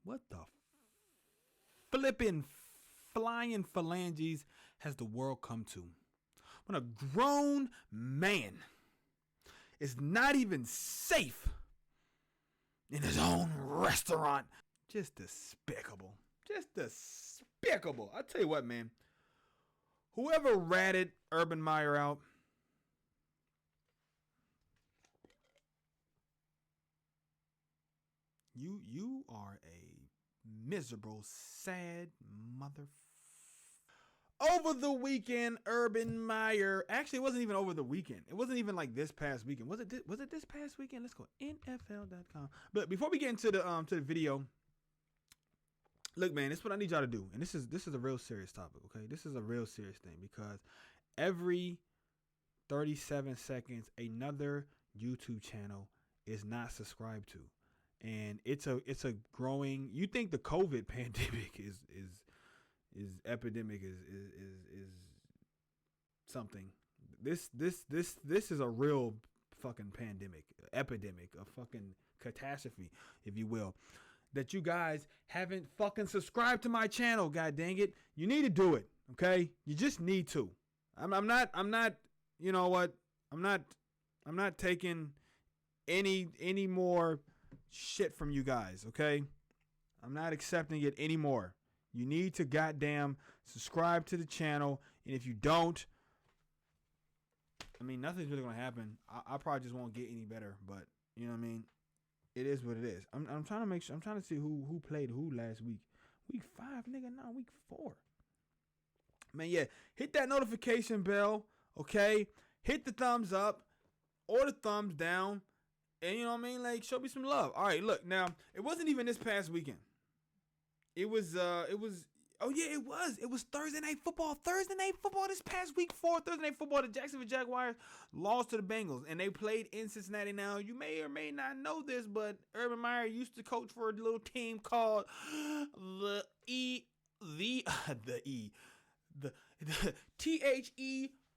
What the flipping flying phalanges has the world come to? When a grown man is not even safe in his own restaurant. Just despicable. Just despicable. I tell you what, man. Whoever ratted Urban Meyer out, you are a miserable, sad mother. Over the weekend, Urban Meyer. Actually, it wasn't even over the weekend. It wasn't even like this past weekend. Was it this past weekend? Let's go NFL.com. But before we get into the video, look, man, this is what I need y'all to do. And this is a real serious topic, okay? This is a real serious thing because every 37 seconds another YouTube channel is not subscribed to. And it's a growing. You think the COVID pandemic is epidemic is something. This is a real fucking pandemic, epidemic, a fucking catastrophe, if you will. That you guys haven't fucking subscribed to my channel. God dang it, you need to do it. Okay, you just need to. I'm not. You know what? I'm not taking any more shit from you guys. Okay, I'm not accepting it anymore. You need to goddamn subscribe to the channel. And if you don't, I mean, nothing's really going to happen. I probably just won't get any better. But, you know what I mean? It is what it is. I'm trying to make sure. I'm trying to see who played who last week. Week 5, nigga. No, week 4. Man, yeah. Hit that notification bell, okay? Hit the thumbs up or the thumbs down. And, you know what I mean? Like, show me some love. All right, look. Now, it wasn't even this past weekend. It was Thursday Night Football. Thursday Night Football this past week 4. Thursday Night Football, the Jacksonville Jaguars lost to the Bengals, and they played in Cincinnati. Now, you may or may not know this, but Urban Meyer used to coach for a little team called the THE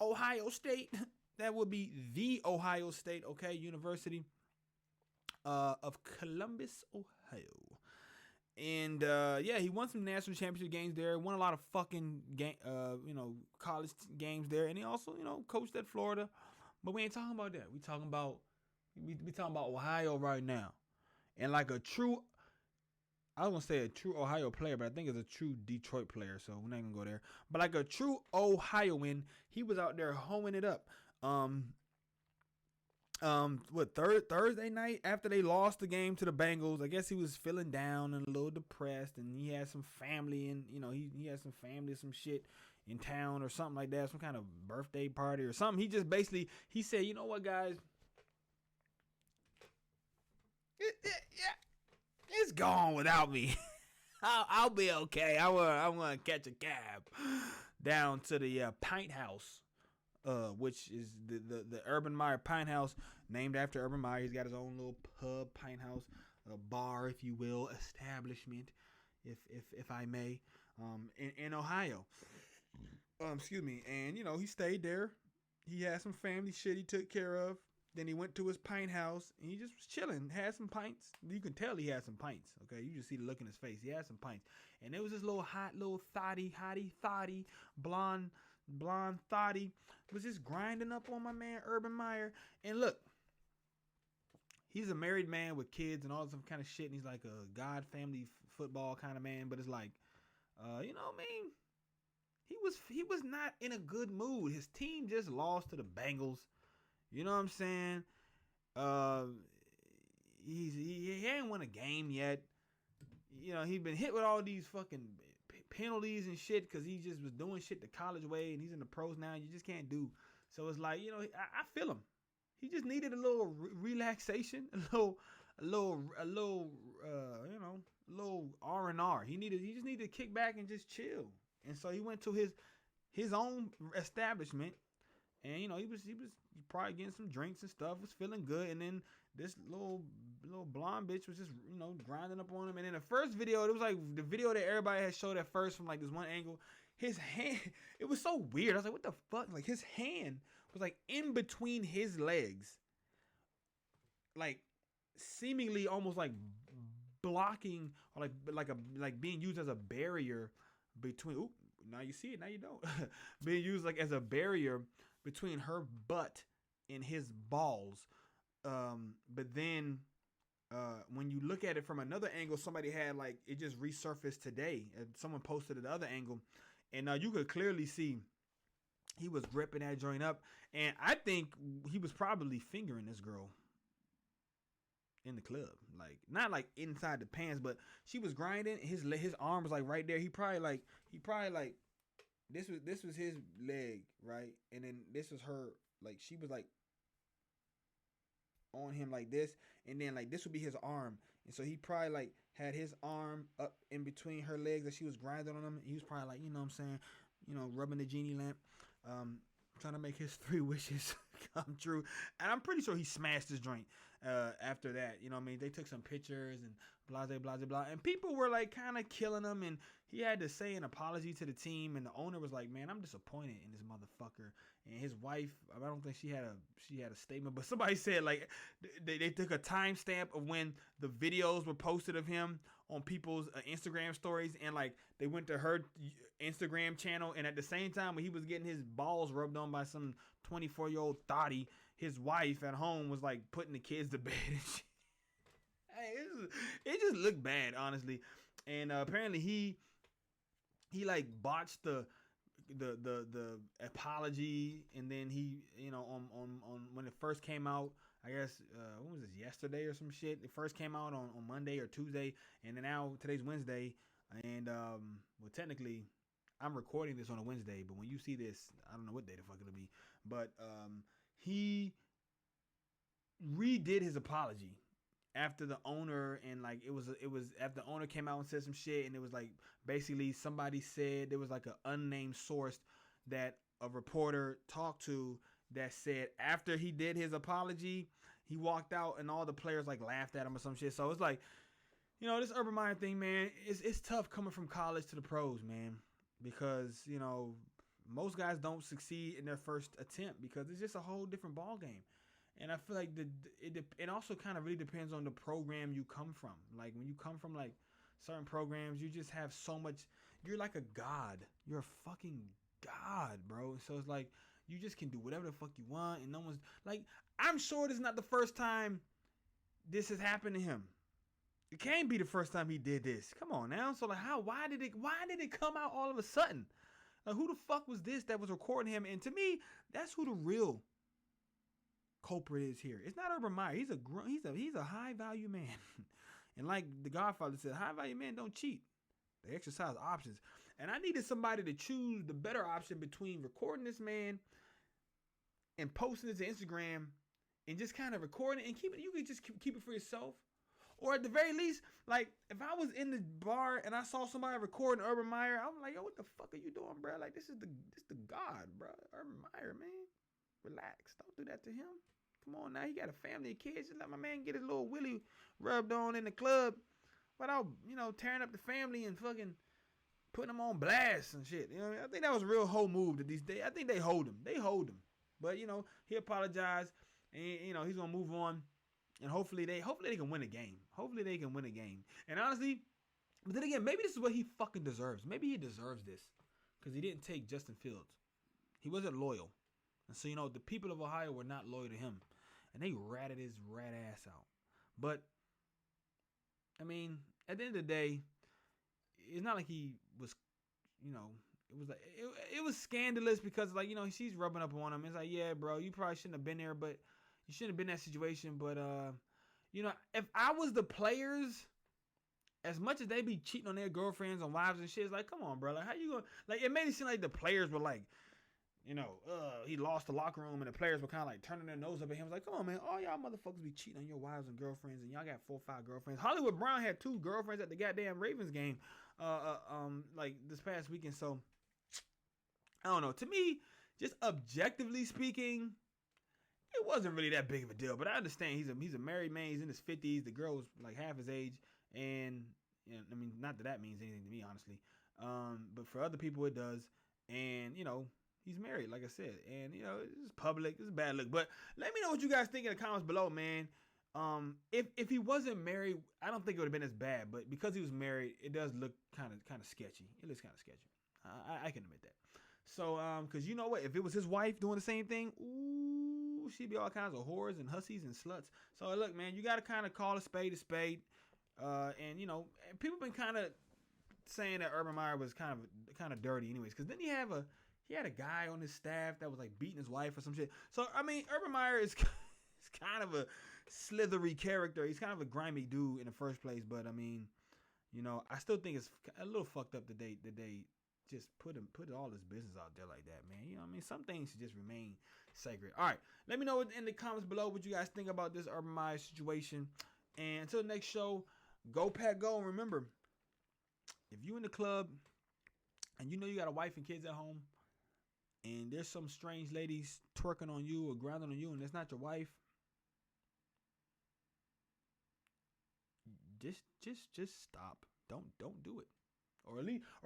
Ohio State. That would be the Ohio State, okay, University of Columbus, Ohio. And he won some national championship games there. Won a lot of fucking college games there, and he also coached at Florida. But we ain't talking about that. We talking about Ohio right now, and like I was gonna say a true Ohio player, but I think it's a true Detroit player. So we're not gonna go there. But like a true Ohioan, he was out there hoeing it up. Thursday night after they lost the game to the Bengals, I guess he was feeling down and a little depressed, and he had some family, and he had some family, some shit in town or something like that, some kind of birthday party or something. He just basically said, you know what, guys, it's gone without me. I'll be okay. I'm gonna catch a cab down to the Pint House. Which is the Urban Meyer Pint House, named after Urban Meyer. He's got his own little pub, Pint House, a bar, if you will, establishment, if I may, in Ohio. Excuse me. And he stayed there. He had some family shit he took care of. Then he went to his pint house and he just was chilling, had some pints. You can tell he had some pints, okay? You just see the look in his face. He had some pints. And there was this little thotty, blonde thotty was just grinding up on my man Urban Meyer. And look, he's a married man with kids and all this kind of shit. And he's like a God family football kind of man. But it's like, you know what I mean? He was not in a good mood. His team just lost to the Bengals. You know what I'm saying? He ain't won a game yet. He's been hit with all these fucking penalties and shit because he just was doing shit the college way, and he's in the pros now. You just can't do. So it's like, I feel him. He just needed a little relaxation, a little R&R. He just needed to kick back and just chill. And so he went to his own establishment. And he was probably getting some drinks and stuff, was feeling good, and then this little blonde bitch was just grinding up on him. And in the first video, it was like the video that everybody had showed at first from like this one angle. His hand, it was so weird. I was like, what the fuck? Like his hand was like in between his legs, like seemingly almost like blocking or like being used as a barrier between. Ooh, now you see it, now you don't. Being used like as a barrier between her butt and his balls. But then when you look at it from another angle, somebody had like it just resurfaced today. Someone posted the other angle, and you could clearly see he was ripping that joint up, and I think he was probably fingering this girl in the club, like not like inside the pants, but she was grinding. His arm was like right there. He probably like this was his leg, right, and then this was her. Like she was like on him like this, and then like this would be his arm, and so he probably like had his arm up in between her legs that she was grinding on him. He was probably like, you know what I'm saying, rubbing the genie lamp, trying to make his 3 wishes come true. And I'm pretty sure he smashed his joint after that. You know what I mean? They took some pictures and blah, blah, blah, blah. And people were like kind of killing him. And he had to say an apology to the team. And the owner was like, man, I'm disappointed in this motherfucker. And his wife, I don't think she had a statement, but somebody said like they took a timestamp of when the videos were posted of him on people's Instagram stories, and like they went to her Instagram channel, and at the same time when he was getting his balls rubbed on by some 24-year-old thotty, his wife at home was like putting the kids to bed and shit. Hey, it just looked bad, honestly. And apparently he like botched the apology, and then he on when it first came out, I guess when was this, yesterday or some shit, it first came out on Monday or Tuesday, and then now today's Wednesday, and well, technically I'm recording this on a Wednesday, but when you see this, I don't know what day the fuck it'll be, but he redid his apology after the owner, and like it was after the owner came out and said some shit, and it was like basically somebody said there was like an unnamed source that a reporter talked to that said after he did his apology, he walked out and all the players like laughed at him or some shit. So it's like, this Urban Meyer thing, man, it's tough coming from college to the pros, man, because most guys don't succeed in their first attempt because it's just a whole different ball game. And I feel like it also kind of really depends on the program you come from. Like when you come from like certain programs, you just have so much. You're like a god. You're a fucking god, bro. So it's like you just can do whatever the fuck you want, and no one's like. I'm sure this is not the first time this has happened to him. It can't be the first time he did this. Come on now. So like, why did it come out all of a sudden? Like, who the fuck was this that was recording him? And to me, that's who the real culprit is here. It's not Urban Meyer. He's a high value man. And like the Godfather said, high value men don't cheat. They exercise options. And I needed somebody to choose the better option between recording this man and posting it to Instagram and just kind of recording it and keep it. You could just keep it for yourself. Or at the very least, like if I was in the bar and I saw somebody recording Urban Meyer, I'm like, yo, what the fuck are you doing, bro? Like this the God, bro. Urban Meyer, man. Relax. Don't do that to him. Come on now, he got a family and kids. Just let my man get his little willy rubbed on in the club without, tearing up the family and fucking putting him on blast and shit. I think that was a real whole move to these days. I think they hold him. But, he apologized, and, he's going to move on, and hopefully they can win a game. And honestly, but then again, maybe this is what he fucking deserves. Maybe he deserves this because he didn't take Justin Fields. He wasn't loyal. And so, the people of Ohio were not loyal to him. And they ratted his rat ass out. But, I mean, at the end of the day, it's not like he was, it was like, it was scandalous because, like, she's rubbing up on him. It's like, yeah, bro, you probably shouldn't have been there, but you shouldn't have been in that situation. But, if I was the players, as much as they be cheating on their girlfriends and wives and shit, it's like, come on, bro. Like, how you going to, like, it made it seem like the players were like, he lost the locker room and the players were kind of like turning their nose up at him. It was like, come on, man, all y'all motherfuckers be cheating on your wives and girlfriends, and y'all got 4 or 5 girlfriends. Hollywood Brown had 2 girlfriends at the goddamn Ravens game, like this past weekend. So I don't know. To me, just objectively speaking, it wasn't really that big of a deal. But I understand he's a married man. He's in his 50s. The girl was like half his age, and I mean, not that means anything to me, honestly. But for other people, it does, and he's married, like I said. And, it's public. It's a bad look. But let me know what you guys think in the comments below, man. If he wasn't married, I don't think it would have been as bad. But because he was married, it does look kind of sketchy. It looks kind of sketchy. I can admit that. So, because you know what, if it was his wife doing the same thing, ooh, she'd be all kinds of whores and hussies and sluts. So look, man, you got to kind of call a spade a spade. And you know, people been kind of saying that Urban Meyer was kind of dirty, anyways. Because then he had a guy on his staff that was like beating his wife or some shit. So I mean, Urban Meyer is kind of a slithery character. He's kind of a grimy dude in the first place. But I mean, you know, I still think it's a little fucked up that they just put all his business out there like that, man. You know what I mean? Some things should just remain sacred. All right, let me know in the comments below what you guys think about this Urban Meyer situation. And until the next show, go Pack Go. And remember, if you in the club and you know you got a wife and kids at home, and there's some strange ladies twerking on you or grinding on you, and it's not your wife, just stop. Don't do it. Or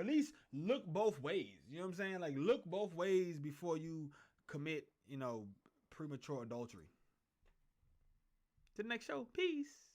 at least look both ways. You know what I'm saying? Like, look both ways before you commit, you know, premature adultery. To the next show. Peace.